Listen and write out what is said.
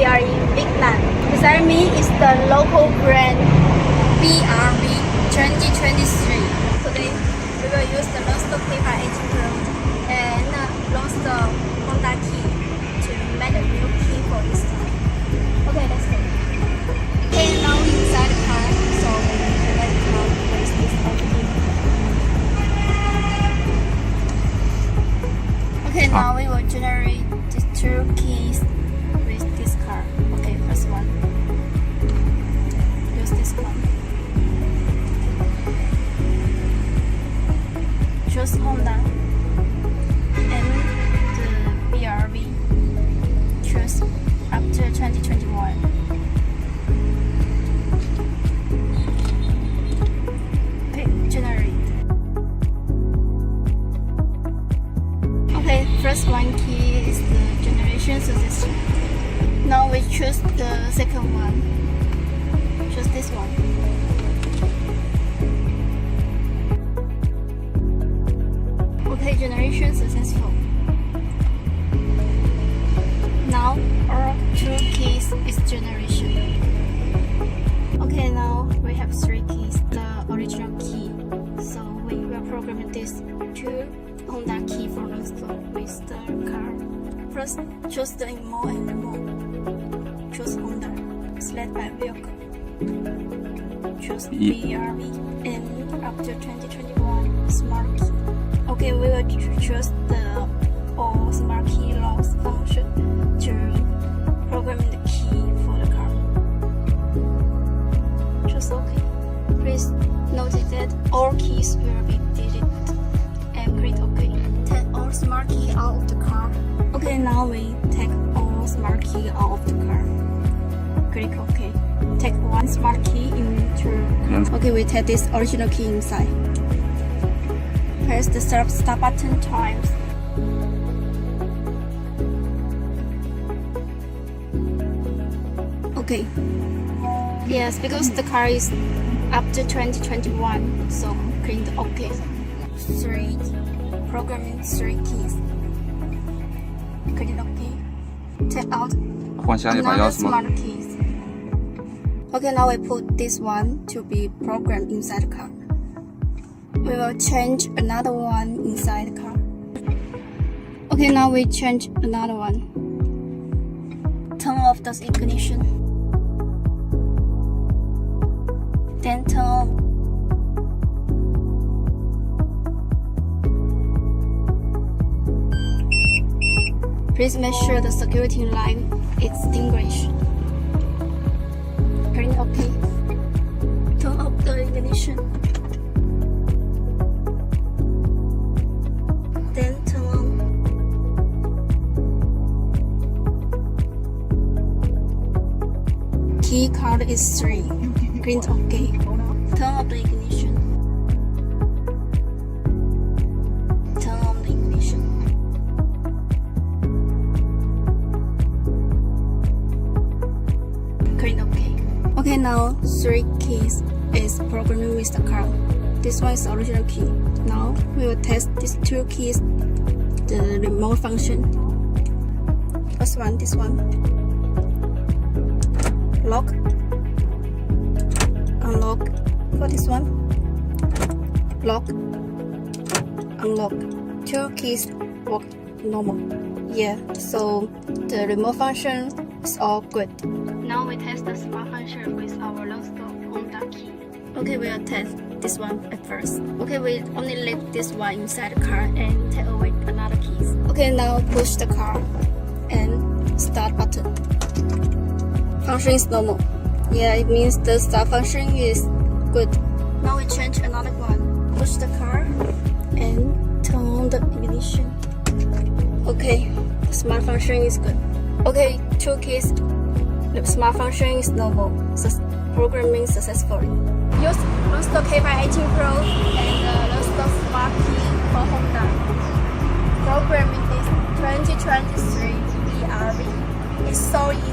we are in Mileag. Beside me is the local brand BRV 2023. Today we will use the Lonsdor K518 Pro and Lonsdor Honda key to make a new key for this car. Okay, let's go. Okay, now inside the car, so we will connect the car with this key. Okay, now we will generate these two keys with this car. Okay, first one. Use this one. Choose Honda and the BRV. Choose after 2021. Okay, generate. Okay, first one key is the generation suggestion. Now we choose the second one. Choose this one. Okay, generation successful. Now our two keys is generation. Okay, now we have three keys, the original key. So we will program this two Honda key for Lonsdor with the car. First, choose the IMO and remove. Choose Honda. Select by vehicle. Choose BRV and after 2021 smart key. Okay, we will choose the all smart key locks function to program the key for the car. Choose OK. Please notice that all keys will be deleted and click OK. Take all smart key out of the car. Okay, now we take all smart key out of the car. Click OK. Take one smart key into. Okay, we take this original key inside. Press the start button twice. Okay. Yes, because the car is after 2021, so click the OK. Programming three keys. Click OK. Take out another smart keys. Okay, now we put this one to be programmed inside the car. We will change another one inside the car. Okay, now we change another one. Turn off the ignition. Then turn on. Please make sure the security light is extinguished. Click OK. Turn off the ignition. Then turn on. Key card is 3. Click OK. Turn off the ignition. Turn on the ignition. Click OK. Okay, now 3 keys is programming with the car. This one is the original key. Now we will test these 2 keys, the remote function. First one, this one. Lock. Unlock. For this one. Lock. Unlock. 2 keys work normal. Yeah, so the remote function is all good. Now we test the smart function with our Lonsdor Honda key. Okay, we'll test this one at first. Okay, we only leave this one inside the car and take away another keys. Okay, now push the car and start button. Function is normal. Yeah, it means the start function is good. Now we change another one. Push the car and turn on the ignition. Okay, the smart function is good. Okay, 2 keys. The smart function is normal. Programming successfully. Use Lonsdor K518 Pro and Lonsdor Smart Key for Honda. Programming this 2023 BRV is so easy.